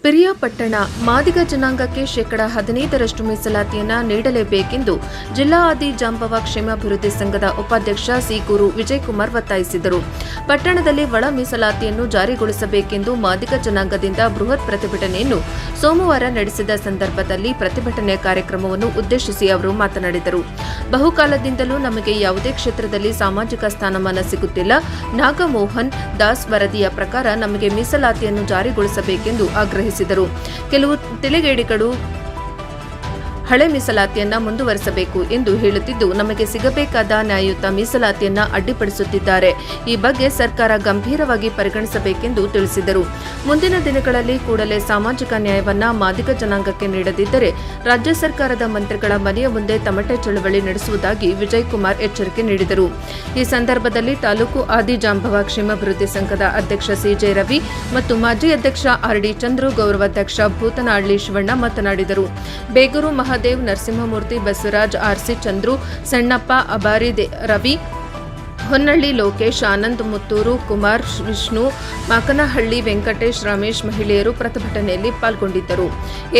ಪಿರಿಯಾಪಟ್ಟಣ ಮಾದಿಗ ಜನಾಂಗಕ್ಕೆ ಶೇಕಡಾ 15ರಷ್ಟು ಮೀಸಲಾತಿಯನ್ನು ನೀಡಲೇಬೇಕೆಂದು ಜಿಲ್ಲಾ ಆದಿ ಜಾಂಬವ ಕ್ಷೇಮಾಭಿವೃದ್ಧಿ ಸಂಘದ ಉಪಾಧ್ಯಕ್ಷ ಸಿಗೂರು ವಿಜಯಕುಮಾರ್ ಒತ್ತಾಯಿಸಿದರು. ಪಟ್ಟಣದಲ್ಲಿ ಒಳ ಮೀಸಲಾತಿಯನ್ನು ಜಾರಿಗೊಳಿಸಬೇಕೆಂದು ಮಾದಿಗ ಜನಾಂಗದಿಂದ ಬೃಹತ್ ಪ್ರತಿಭಟನೆಯನ್ನು ಸೋಮವಾರ ನಡೆಸಿದ ಸಂದರ್ಭದಲ್ಲಿ ಪ್ರತಿಭಟನೆ ಕಾರ್ಯಕ್ರಮವನ್ನು ಉದ್ದೇಶಿಸಿ ಅವರು ಮಾತನಾಡಿದರು. ಬಹುಕಾಲದಿಂದಲೂ ನಮಗೆ ಯಾವುದೇ ಕ್ಷೇತ್ರದಲ್ಲಿ ಸಾಮಾಜಿಕ ಸ್ಥಾನಮಾನ ಸಿಗುತ್ತಿಲ್ಲ. ನಾಗಮೋಹನ್ ದಾಸ್ ವರದಿಯ ಪ್ರಕಾರ ನಮಗೆ ಮೀಸಲಾತಿಯನ್ನು ಜಾರಿಗೊಳಿಸಬೇಕೆಂದು ಆಗ್ರಹಿಸಿದರು. ಕೆಲವು ತಿಳಿಗೇಡಿಗಳು ಹಳೆ ಮೀಸಲಾತಿಯನ್ನ ಮುಂದುವರಿಸಬೇಕು ಎಂದು ಹೇಳುತ್ತಿದ್ದು, ನಮಗೆ ಸಿಗಬೇಕಾದ ನ್ಯಾಯಯುತ ಮೀಸಲಾತಿಯನ್ನ ಅಡ್ಡಿಪಡಿಸುತ್ತಿದ್ದಾರೆ. ಈ ಬಗ್ಗೆ ಸರ್ಕಾರ ಗಂಭೀರವಾಗಿ ಪರಿಗಣಿಸಬೇಕೆಂದು ತಿಳಿಸಿದರು. ಮುಂದಿನ ದಿನಗಳಲ್ಲಿ ಕೂಡಲೇ ಸಾಮಾಜಿಕ ನ್ಯಾಯವನ್ನ ಮಾದಿಗ ಜನಾಂಗಕ್ಕೆ ನೀಡದಿದ್ದರೆ ರಾಜ್ಯ ಸರ್ಕಾರದ ಮಂತ್ರಿಗಳ ಮನೆಯ ಮುಂದೆ ತಮಟೆ ಚಳವಳಿ ನಡೆಸುವುದಾಗಿ ವಿಜಯಕುಮಾರ್ ಎಚ್ಚರಿಕೆ ನೀಡಿದರು. ಈ ಸಂದರ್ಭದಲ್ಲಿ ತಾಲೂಕು ಆದಿ ಜಾಂಬವ ಕ್ಷೇಮಾಭಿವೃದ್ಧಿ ಸಂಘದ ಅಧ್ಯಕ್ಷ ಸಿಜೆ ರವಿ ಮತ್ತು ಮಾಜಿ ಅಧ್ಯಕ್ಷ ಆರ್ಡಿ ಚಂದ್ರು, ಗೌರವಾಧ್ಯಕ್ಷ ಭೂತನಹಳ್ಳಿ ಶಿವಣ್ಣ ಮಾತನಾಡಿದರು. ಬೇಗೂರು ಮಹಾದೇವ್, ನರಸಿಂಹಮೂರ್ತಿ, ಬಸವರಾಜ್, ಆರ್ಸಿ ಚಂದ್ರು, ಸಣ್ಣಪ್ಪ, ಅಬಾರಿ ರವಿ, ಹೊನ್ನಳ್ಳಿ ಲೋಕೇಶ್, ಆನಂದ್, ಮುತ್ತೂರು, ಕುಮಾರ್, ವಿಷ್ಣು, ಮಾಕನಹಳ್ಳಿ, ವೆಂಕಟೇಶ್, ರಮೇಶ್ ಮಹಿಳೆಯರು ಪ್ರತಿಭಟನೆಯಲ್ಲಿ ಪಾಲ್ಗೊಂಡಿದ್ದರು.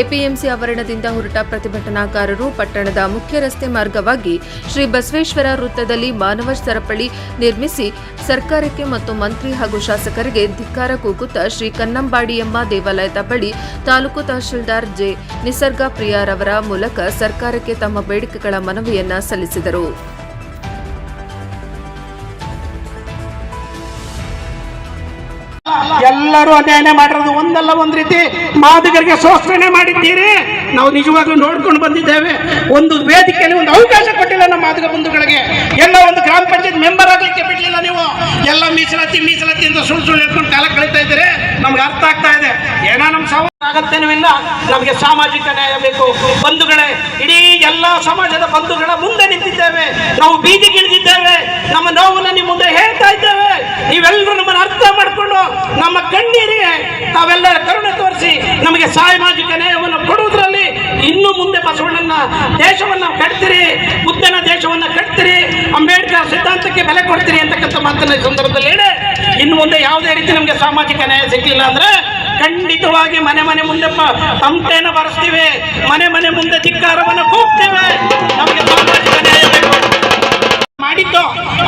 ಎಪಿಎಂಸಿ ಆವರಣದಿಂದ ಹೊರಟ ಪ್ರತಿಭಟನಾಕಾರರು ಪಟ್ಟಣದ ಮುಖ್ಯ ರಸ್ತೆ ಮಾರ್ಗವಾಗಿ ಶ್ರೀ ಬಸವೇಶ್ವರ ವೃತ್ತದಲ್ಲಿ ಮಾನವ ಸರಪಳಿ ನಿರ್ಮಿಸಿ ಸರ್ಕಾರಕ್ಕೆ ಮತ್ತು ಮಂತ್ರಿ ಹಾಗೂ ಶಾಸಕರಿಗೆ ಧಿಕ್ಕಾರ ಕೂಗುತ್ತಾ ಶ್ರೀ ಕನ್ನಂಬಾಡಿಯಮ್ಮ ದೇವಾಲಯದ ಬಳಿ ತಾಲೂಕು ತಹಶೀಲ್ದಾರ್ ಜೆ ನಿಸರ್ಗ ಪ್ರಿಯಾರವರ ಮೂಲಕ ಸರ್ಕಾರಕ್ಕೆ ತಮ್ಮ ಬೇಡಿಕೆಗಳ ಮನವಿಯನ್ನ ಸಲ್ಲಿಸಿದರು. ಎಲ್ಲರೂ ಅಧ್ಯಯನ ಮಾಡಿರೋದು ಒಂದಲ್ಲ ಒಂದು ರೀತಿ ಮಾದಿಗರಿಗೆ ಶೋಷಣೆ ಮಾಡಿದ್ದೀರಿ. ನಾವು ನಿಜವಾಗ್ಲೂ ನೋಡ್ಕೊಂಡು ಬಂದಿದ್ದೇವೆ. ಒಂದು ವೇದಿಕೆಯಲ್ಲಿ ಒಂದು ಅವಕಾಶ ಕೊಟ್ಟಿಲ್ಲ ನಮ್ಮ ಮಾದಿಗ ಬಂಧುಗಳಿಗೆ. ಎಲ್ಲ ಒಂದು ಗ್ರಾಮ ಪಂಚಾಯತ್ ಮೆಂಬರ್ ಆಗ್ಲಿಕ್ಕೆ ಬಿಡ್ಲಿಲ್ಲ. ನೀವು ಎಲ್ಲ ಮೀಸಲಾತಿ ಅಂತ ಸುಳ್ಳು ಹೇಳ್ಕೊಂಡು ಕಾಲ ಕಳೀತಾ ಇದ್ದೀರಿ. ನಮ್ಗೆ ಅರ್ಥ ಆಗ್ತಾ ಇದೆ. ಏನೋ ನಮ್ಮ ಆಗತ್ತೇನೂ ಇಲ್ಲ. ನಮಗೆ ಸಾಮಾಜಿಕ ನ್ಯಾಯ ಬೇಕು. ಬಂಧುಗಳೇ, ಇಡೀ ಎಲ್ಲ ಸಮಾಜದ ಬಂಧುಗಳ ಮುಂದೆ ನಿಂತಿದ್ದೇವೆ. ನಾವು ಬೀದಿಗಿಳಿದಿದ್ದೇವೆ. ನಮ್ಮ ನೋವನ್ನು ನಿಮ್ಮ ಮುಂದೆ ಹೇಳ್ತಾ ಇದ್ದೇವೆ. ನೀವೆಲ್ಲರೂ ನಮ್ಮನ್ನು ಅರ್ಥ ಮಾಡಿಕೊಂಡು ನಮ್ಮ ಕಣ್ಣೀರಿಗೆ ತಾವೆಲ್ಲ ಕರುಣೆ ತೋರಿಸಿ ನಮಗೆ ಸಾಮಾಜಿಕ ನ್ಯಾಯವನ್ನು ಕೊಡುವುದರಲ್ಲಿ ಇನ್ನು ಮುಂದೆ ಬಸವಣ್ಣನ ದೇಶವನ್ನು ಕಟ್ತೀರಿ, ಬುದ್ಧನ ದೇಶವನ್ನು ಕಟ್ತೀರಿ, ಅಂಬೇಡ್ಕರ್ ಸಿದ್ಧಾಂತಕ್ಕೆ ಬೆಲೆ ಕೊಡ್ತೀರಿ ಅಂತಕ್ಕಂಥ ಮಾತನ್ನ ಈ ಸಂದರ್ಭದಲ್ಲಿ ಹೇಳಿ, ಇನ್ನು ಮುಂದೆ ಯಾವುದೇ ರೀತಿ ನಮಗೆ ಸಾಮಾಜಿಕ ನ್ಯಾಯ ಸಿಗಲಿಲ್ಲ ಅಂದ್ರೆ ಖಂಡಿತವಾಗಿ ಮನೆ ಮುಂದೆ ತಮಟೆಯನ್ನು ಬರೆಸ್ತೀವಿ, ಮನೆ ಮುಂದೆ ಧಿಕ್ಕಾರವನ್ನು ಕೂಗ್ತೇವೆ. ನಮಗೆ ಸಾಮಾಜಿಕ ನ್ಯಾಯ ಬೇಕು ಮಾಡಿದ್ದು.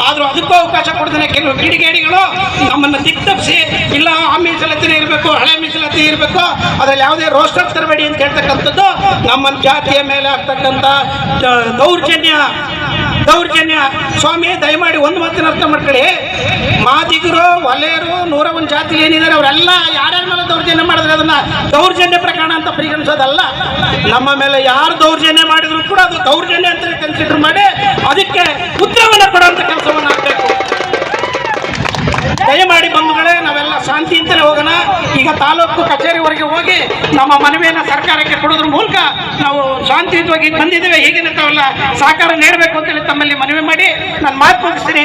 ಆದ್ರೂ ಅದಕ್ಕೂ ಅವಕಾಶ ಕೊಡ್ತಾನೆ ಕೆಲವು ಕಿಡಿಗೇಡಿಗಳು ನಮ್ಮನ್ನು ದಿಕ್ತಪ್ಪಿಸಿ, ಇಲ್ಲ ಆ ಮೀಸಲಾತಿನೇ ಇರಬೇಕು, ಹಳೆ ಮೀಸಲಾತಿ ಇರಬೇಕು, ಅದ್ರಲ್ಲಿ ಯಾವುದೇ ರೋಸ್ಟರ್ ತರಬೇಡಿ ಅಂತ ಹೇಳ್ತಕ್ಕಂಥದ್ದು ನಮ್ಮ ಜಾತಿಯ ಮೇಲೆ ಆಗ್ತಕ್ಕಂಥ ದೌರ್ಜನ್ಯ. ಸ್ವಾಮಿ, ದಯಮಾಡಿ ಒಂದು ಮಾತಿನ ಅರ್ಥ ಮಾಡ್ಕೊಳ್ಳಿ. ಮಾದಿಗರು, ವಲಯರು, 101 ಜಾತಿ ಏನಿದ್ದಾರೆ ಅವರೆಲ್ಲ ಯಾರ್ಯಾರ ಮೇಲೆ ದೌರ್ಜನ್ಯ ಮಾಡಿದ್ರೆ ಅದನ್ನ ದೌರ್ಜನ್ಯ ಪ್ರಕರಣ ಅಂತ ಪರಿಗಣಿಸೋದಲ್ಲ. ನಮ್ಮ ಮೇಲೆ ಯಾರು ದೌರ್ಜನ್ಯ ಮಾಡಿದ್ರು ಕೂಡ ಅದು ದೌರ್ಜನ್ಯ ಅಂತ ಕನ್ಸಿಡರ್ ಮಾಡಿ ಅದಕ್ಕೆ ಉತ್ತರವನ್ನು ಕೊಡುವಂತ ಕೆಲಸವನ್ನು ಆಗಬೇಕು. ದಯಮಾಡಿ ಬಂಧುಗಳೇ, ನಾವೆಲ್ಲ ಶಾಂತಿ ಅಂತಲೇ ಹೋಗೋಣ. ಈಗ ತಾಲೂಕು ಕಚೇರಿವರೆಗೆ ಹೋಗಿ ನಮ್ಮ ಮನವಿಯನ್ನು ಸರ್ಕಾರಕ್ಕೆ ಕೊಡೋದ್ರ ಮೂಲಕ ನಾವು ಶಾಂತಿಯುತವಾಗಿ ಬಂದಿದ್ದೇವೆ. ಹೀಗೆ ತಾವೆಲ್ಲ ಸಹಕಾರ ನೀಡಬೇಕು ಅಂತೇಳಿ ತಮ್ಮಲ್ಲಿ ಮನವಿ ಮಾಡಿ ನಾನು ಮಾತು ಮುಗಿಸ್ತೀನಿ.